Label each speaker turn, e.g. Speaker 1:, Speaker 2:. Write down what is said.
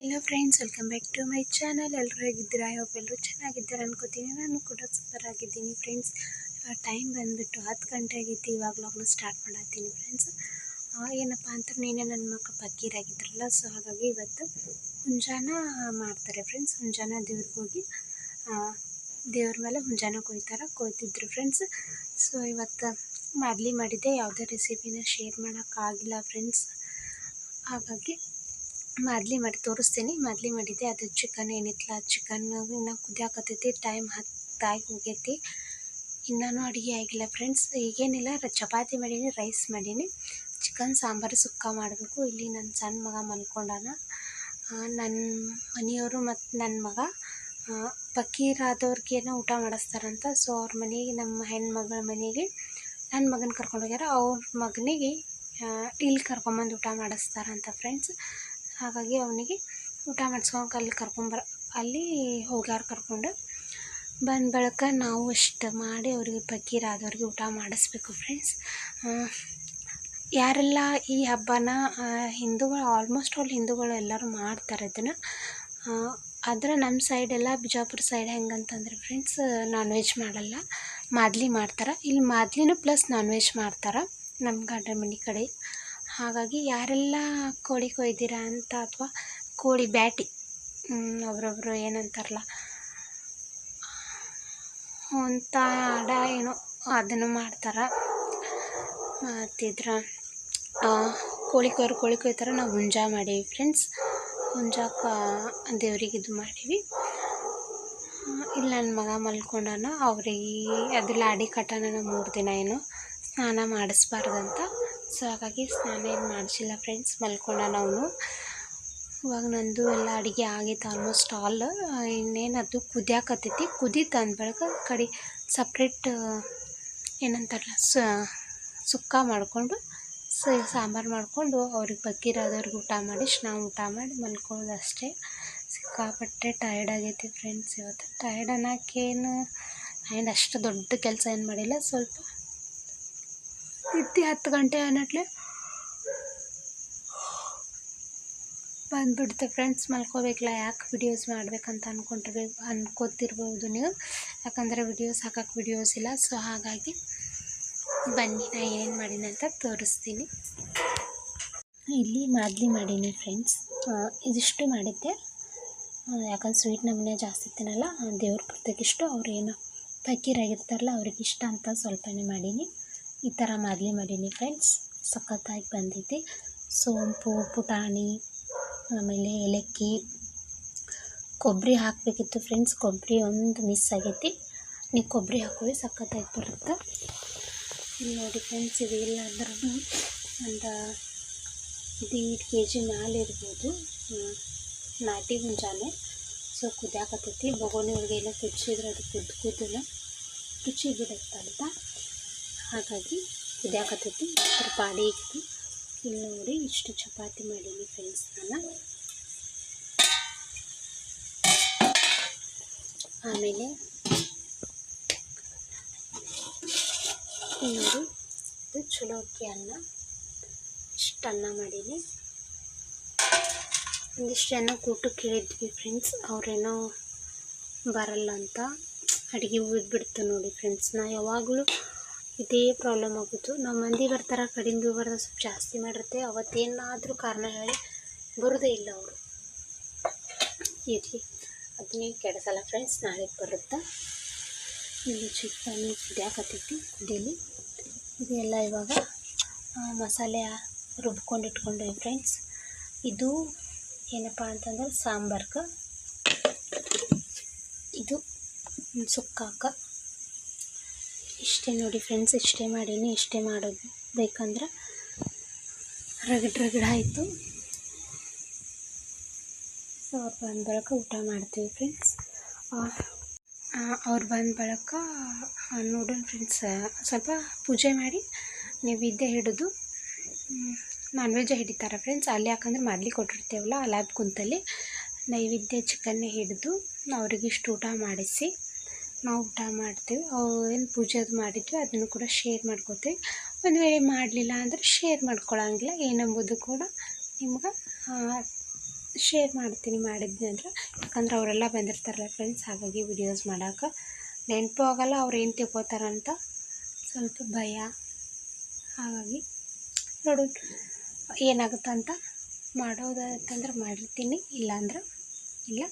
Speaker 1: Hello friends, welcome back to my channel. ಎಲ್ಲರೂ ಹೇಗಿದ್ದೀರಾ? I hope ಎಲ್ಲರೂ ಚೆನ್ನಾಗಿದ್ದಾರೆ ಅನ್ಕೋತೀನಿ. ನಾನು ಕೂಡ ಸೂಪರ್ ಆಗಿದ್ದೀನಿ ಫ್ರೆಂಡ್ಸ್. ಟೈಮ್ ಬಂದುಬಿಟ್ಟು 10 ಗಂಟೆ ಆಗೈತಿ. ಇವಾಗ ವ್ಲಾಗ್ನ ಸ್ಟಾರ್ಟ್ ಮಾಡತ್ತೀನಿ ಫ್ರೆಂಡ್ಸ್. ಏನಪ್ಪ ಅಂತ ನೀನೇ ನನ್ನ ಮಕ್ಕಳು ಪಕ್ಕೀರಾಗಿದ್ರಲ್ಲ, ಸೊ ಹಾಗಾಗಿ ಇವತ್ತು ಹುಂಜಾನ ಮಾಡ್ತಾರೆ ಫ್ರೆಂಡ್ಸ್. ಹುಂಜಾನ ದೇವ್ರಿಗೆ ಹೋಗಿ ದೇವ್ರ ಮೇಲೆ ಹುಂಜಾನ ಕೊಯ್ತಿದ್ರು ಫ್ರೆಂಡ್ಸ್. ಸೊ ಇವತ್ತು ಮಾದಲಿ ಮಾಡಿದ್ದೆ. ಯಾವುದೇ ರೆಸಿಪಿನ ಶೇರ್ ಮಾಡೋಕ್ಕಾಗಿಲ್ಲ ಫ್ರೆಂಡ್ಸ್. ಹಾಗಾಗಿ ಮಾದಲಿ ಮಾಡಿ ತೋರಿಸ್ತೀನಿ. ಮಾದಲಿ ಮಾಡಿದ್ದೆ. ಅದು ಚಿಕನ್ ಏನಿತ್ತಲ್ಲ, ಚಿಕನ್ ಇನ್ನೂ ಕುದಿಯಾಕತ್ತೈತಿ. ಟೈಮ್ 10 ಹೋಗೈತಿ, ಇನ್ನೂ ಅಡುಗೆ ಆಗಿಲ್ಲ ಫ್ರೆಂಡ್ಸ್. ಈಗೇನಿಲ್ಲ, ಚಪಾತಿ ಮಾಡೀನಿ, ರೈಸ್ ಮಾಡೀನಿ, ಚಿಕನ್ ಸಾಂಬಾರು ಸುಕ್ಕ ಮಾಡಬೇಕು. ಇಲ್ಲಿ ನನ್ನ ಸಣ್ಣ ಮಗ ಮಲ್ಕೊಂಡಾನ. ನನ್ನ ಮನೆಯವರು ಮತ್ತು ನನ್ನ ಮಗ ಫಕೀರಾದವ್ರಿಗೇನೋ ಊಟ ಮಾಡಿಸ್ತಾರಂತ. ಸೊ ಅವ್ರ ಮನೆಗೆ, ನಮ್ಮ ಹೆಣ್ಮಗಳ ಮನೆಗೆ ನನ್ನ ಮಗನ ಕರ್ಕೊಂಡು ಹೋಗ್ಯಾರ. ಅವ್ರ ಮಗನಿಗೆ ಇಲ್ಲಿ ಕರ್ಕೊಂಬಂದು ಊಟ ಮಾಡಿಸ್ತಾರಂತ ಫ್ರೆಂಡ್ಸ್. ಹಾಗಾಗಿ ಅವನಿಗೆ ಊಟ ಮಾಡಿಸ್ಕೊಂಡು ಅಲ್ಲಿ ಹೋಗ್ಯಾರ ಕರ್ಕೊಂಡು. ಬಂದ ಬಳಿಕ ನಾವು ಇಷ್ಟು ಮಾಡಿ ಅವರಿಗೆ ಫಕೀರಾದವ್ರಿಗೆ ಊಟ ಮಾಡಿಸ್ಬೇಕು ಫ್ರೆಂಡ್ಸ್. ಯಾರೆಲ್ಲ ಈ ಹಬ್ಬನ ಹಿಂದೂಗಳು, ಆಲ್ಮೋಸ್ಟ್ ಆಲ್ ಹಿಂದೂಗಳು ಎಲ್ಲರೂ ಮಾಡ್ತಾರೆ ಇದನ್ನು. ಆದರೆ ನಮ್ಮ ಸೈಡೆಲ್ಲ, ಬಿಜಾಪುರ ಸೈಡ್ ಹೆಂಗಂತಂದ್ರೆ ಫ್ರೆಂಡ್ಸ್, ನಾನ್ ವೆಜ್ ಮಾಡಲ್ಲ, ಮಾದಲಿ ಮಾಡ್ತಾರೆ. ಇಲ್ಲಿ ಮಾದಲಿನೂ ಪ್ಲಸ್ ನಾನ್ ವೆಜ್ ಮಾಡ್ತಾರೆ ನಮ್ಮ ಗಂಡನ ಮನೆ ಕಡೆ. ಹಾಗಾಗಿ ಯಾರೆಲ್ಲ ಕೋಳಿ ಕೊಯ್ದಿರಾ ಅಂತ, ಅಥವಾ ಕೋಳಿ ಬ್ಯಾಟಿ, ಒಬ್ರೊಬ್ರು ಏನಂತಾರಲ್ಲ ಅಂತ ಆಡ ಏನೋ ಅದನ್ನು ಮಾಡ್ತಾರೆ. ಮತ್ತಿದ್ರ ಕೋಳಿ ಕೊಯ್ತಾರೆ. ನಾವು ಹುಂಜಾ ಮಾಡೀವಿ ಫ್ರೆಂಡ್ಸ್. ಹುಂಜಾಕ ದೇವ್ರಿಗೆ ಇದು ಮಾಡೀವಿ. ಇಲ್ಲಿ ನನ್ನ ಮಗ ಮಲ್ಕೊಂಡಾನ. ಅವ್ರಿಗೆ ಅದು ಲಾಡಿ ಕಟ್ಟೋಣ 3 ದಿನ ಏನು ಸ್ನಾನ ಮಾಡಿಸ್ಬಾರ್ದಂತ. ಸೊ ಹಾಗಾಗಿ ಸ್ನಾನ ಏನು ಮಾಡಿಸಿಲ್ಲ ಫ್ರೆಂಡ್ಸ್, ಮಲ್ಕೊಂಡಾನ ಅವನು. ಇವಾಗ ನಂದು ಎಲ್ಲ ಅಡುಗೆ ಆಗೈತೆ ಆಲ್ಮೋಸ್ಟ್ ಆಲ್. ಇನ್ನೇನು ಅದು ಕುದಿಯಾಕತ್ತೈತಿ. ಕುದೀತು ಬಳಿಕ ಕಡೆ ಸಪ್ರೇಟ್ ಏನಂತಾರಲ್ಲ, ಸುಕ್ಕ ಮಾಡಿಕೊಂಡು ಸಾಂಬಾರು ಮಾಡಿಕೊಂಡು ಅವ್ರಿಗೆ ಫಕೀರಾದವ್ರಿಗೆ ಊಟ ಮಾಡಿ, ನಾವು ಊಟ ಮಾಡಿ ಮಲ್ಕೊಳ್ಳೋದು ಅಷ್ಟೇ. ಸಿಕ್ಕಾಪಟ್ಟೆ ಟಯರ್ಡ್ ಆಗೈತಿ ಫ್ರೆಂಡ್ಸ್ ಇವತ್ತು. ಟಯರ್ಡ್ ಅನ್ನೋಕ್ಕೇನು ಆ್ಯಂಡ್ ಅಷ್ಟು ದೊಡ್ಡ ಕೆಲಸ ಏನು ಮಾಡಿಲ್ಲ, ಸ್ವಲ್ಪ ನಿದ್ದೆ 10 ಗಂಟೆ ಅನ್ನಟ್ಲೆ ಬಂದುಬಿಡ್ತೆ ಫ್ರೆಂಡ್ಸ್. ಮಲ್ಕೋಬೇಕಲ್ಲ, ಯಾಕೆ ವಿಡಿಯೋಸ್ ಮಾಡಬೇಕಂತ ಅನ್ಕೋತಿರ್ಬೋದು ನೀವು. ಯಾಕಂದರೆ ವಿಡಿಯೋಸ್ ಇಲ್ಲ. ಸೊ ಹಾಗಾಗಿ ಬನ್ನಿ ನಾ ಏನು ಮಾಡೀನಿ ಅಂತ ತೋರಿಸ್ತೀನಿ. ಇಲ್ಲಿ ಮಾದಲಿ ಮಾಡೀನಿ ಫ್ರೆಂಡ್ಸ್. ಇದಿಷ್ಟು ಮಾಡಿದ್ದೆ. ಯಾಕಂದ್ರೆ ಸ್ವೀಟ್ ನಮ್ಮನೆ ಜಾಸ್ತಿ ತಿನ್ನಲ್ಲ, ದೇವ್ರ ಪೂರ್ತಕ್ಕಿಷ್ಟು. ಅವ್ರು ಏನೋ ಫಕೀರಾಗಿರ್ತಾರಲ್ಲ ಅವ್ರಿಗೆ ಇಷ್ಟ ಅಂತ ಸ್ವಲ್ಪನೇ ಮಾಡೀನಿ. ಈ ಥರ ಮಾದಲಿ ಮಾಡೀನಿ ಫ್ರೆಂಡ್ಸ್. ಸಖತ್ತಾಗಿ ಬಂದೈತಿ. ಸೋಂಪು, ಪುಟಾಣಿ, ಆಮೇಲೆ ಏಲಕ್ಕಿ, ಕೊಬ್ಬರಿ ಹಾಕಬೇಕಿತ್ತು ಫ್ರೆಂಡ್ಸ್. ಕೊಬ್ಬರಿ ಒಂದು ಮಿಸ್ ಆಗೈತಿ. ನೀವು ಕೊಬ್ಬರಿ ಹಾಕೊಳ್ಳಿ, ಸಖತ್ತಾಗಿ ಬರುತ್ತೆ. ಇಲ್ಲಿ ನೋಡಿ ಫ್ರೆಂಡ್ಸ್, ಇದು ಇಲ್ಲ ಅಂದ್ರೂ ಒಂದು 1.5 kg ಮ್ಯಾಲೆ ಇರ್ಬೋದು. ನಾಟಿ ಹುಂಜಾನೆ. ಸೊ ಕುದಿಯಾಕತ್ತೈತಿ. ಬೊಗೋನಿ ಒಳಗೆ ಎಲ್ಲ ಕುದಿಸಿದ್ರೆ ಅದು ಕುದ್ದಲ್ಲ ರುಚಿ ಬಿಡುತ್ತಂತ. ಹಾಗಾಗಿ ಕುದಿಯಾಕತ್ತೈತಿ. ಅದ್ರ ಪಾಡಿ ಇತ್ತು. ಇಲ್ಲಿ ನೋಡಿ ಇಷ್ಟು ಚಪಾತಿ ಮಾಡೀನಿ ಫ್ರೆಂಡ್ಸ್ ನಾನು. ಆಮೇಲೆ ನೋಡಿ, ಇದು ಚಲೋ ಅಕ್ಕಿ ಅನ್ನ. ಇಷ್ಟು ಅನ್ನ ಮಾಡೀನಿ. ಒಂದಿಷ್ಟು ಜನ ಊಟಕ್ಕೆ ಕೇಳಿದ್ವಿ ಫ್ರೆಂಡ್ಸ್. ಅವರೇನೋ ಬರಲ್ಲ ಅಂತ ಅಡುಗೆ ಉಳಿದ್ಬಿಡ್ತು ನೋಡಿ ಫ್ರೆಂಡ್ಸ್. ನಾ ಯಾವಾಗಲೂ ಇದೇ ಪ್ರಾಬ್ಲಮ್ ಆಗೋದು. ನಮ್ಮ ಮಂದಿ ಬರ್ತಾರೆ, ಕಡಿಮೆ ಬರ್ತಾರೆ, ಸ್ವಲ್ಪ ಜಾಸ್ತಿ ಮಾಡಿರುತ್ತೆ. ಅವತ್ತೇನಾದರೂ ಕಾರಣ ಹೇಳಿ ಬರೋದೇ ಇಲ್ಲ ಅವರು. ಇರಲಿ, ಅದನ್ನೇ ಕೆಡಿಸಲ್ಲ ಫ್ರೆಂಡ್ಸ್, ನಾಳೆ ಬರುತ್ತೆ. ಇಲ್ಲಿ ಚಿಕನ್ ಕುದಿಯಾಕತ್ತೈತಿ. ಕುದೀಲಿ. ಇದೆಲ್ಲ ಇವಾಗ ಮಸಾಲೆ ರುಬ್ಕೊಂಡು ಇಟ್ಕೊಂಡ್ವಿ ಫ್ರೆಂಡ್ಸ್. ಇದು ಏನಪ್ಪ ಅಂತಂದ್ರೆ ಸಾಂಬಾರ್ಗೆ, ಇದು ಸುಕ್ಕಾಕ. ಇಷ್ಟೇ ನೋಡಿ ಫ್ರೆಂಡ್ಸ್, ಇಷ್ಟೇ ಮಾಡೀನಿ. ಇಷ್ಟೇ ಮಾಡೋದು ಬೇಕಂದ್ರೆ ರಗಡ್ ಆಯಿತು. ಸೊ ಅವ್ರು ಬಂದ ಬಳಿಕ ಊಟ ಮಾಡ್ತೀವಿ ಫ್ರೆಂಡ್ಸ್. ಅವ್ರು ಬಂದ ಬಳಿಕ ನೋಡೋಣ ಫ್ರೆಂಡ್ಸ್. ಸ್ವಲ್ಪ ಪೂಜೆ ಮಾಡಿ ನೈವೇದ್ಯ ಹಿಡಿದು, ನಾನ್ ವೆಜ್ಜೇ ಹಿಡಿತಾರೆ ಫ್ರೆಂಡ್ಸ್ ಅಲ್ಲಿ. ಯಾಕಂದ್ರೆ ಮಾದಲಿ ಕೊಟ್ಟಿರ್ತೇವಲ್ಲ, ಅಲ್ಲಾಬ್ ಕುಂತಲ್ಲಿ ನೈವೇದ್ಯ ಚಿಕನ್ನೇ ಹಿಡಿದು ಅವ್ರಿಗಿಷ್ಟು ಊಟ ಮಾಡಿಸಿ ನಾವು ಊಟ ಮಾಡ್ತೀವಿ. ಏನು ಪೂಜೆ ಅದು ಮಾಡಿದ್ವಿ ಅದನ್ನು ಕೂಡ ಶೇರ್ ಮಾಡ್ಕೋತೀವಿ. ಒಂದು ವೇಳೆ ಮಾಡಲಿಲ್ಲ ಅಂದರೆ ಶೇರ್ ಮಾಡ್ಕೊಳ್ಳೋಂಗಿಲ್ಲ. ಏನಂಬುದು ಕೂಡ ನಿಮ್ಗೆ ಶೇರ್ ಮಾಡ್ತೀನಿ ಮಾಡಿದ್ನಿ ಅಂದ್ರೆ. ಯಾಕಂದ್ರೆ ಅವರೆಲ್ಲ ಬಂದಿರ್ತಾರಲ್ಲ ಫ್ರೆಂಡ್ಸ್, ಹಾಗಾಗಿ ವಿಡಿಯೋಸ್ ಮಾಡೋಕೆ ನೆನಪು ಆಗೋಲ್ಲ, ಅವ್ರು ಏನು ತಿಳ್ಕೊತಾರಂತ ಸ್ವಲ್ಪ ಭಯ. ಹಾಗಾಗಿ ನೋಡು ಏನಾಗುತ್ತಂತ. ಮಾಡೋದಂತಂದ್ರೆ ಮಾಡಿರ್ತೀನಿ, ಇಲ್ಲಾಂದ್ರೆ ಇಲ್ಲ.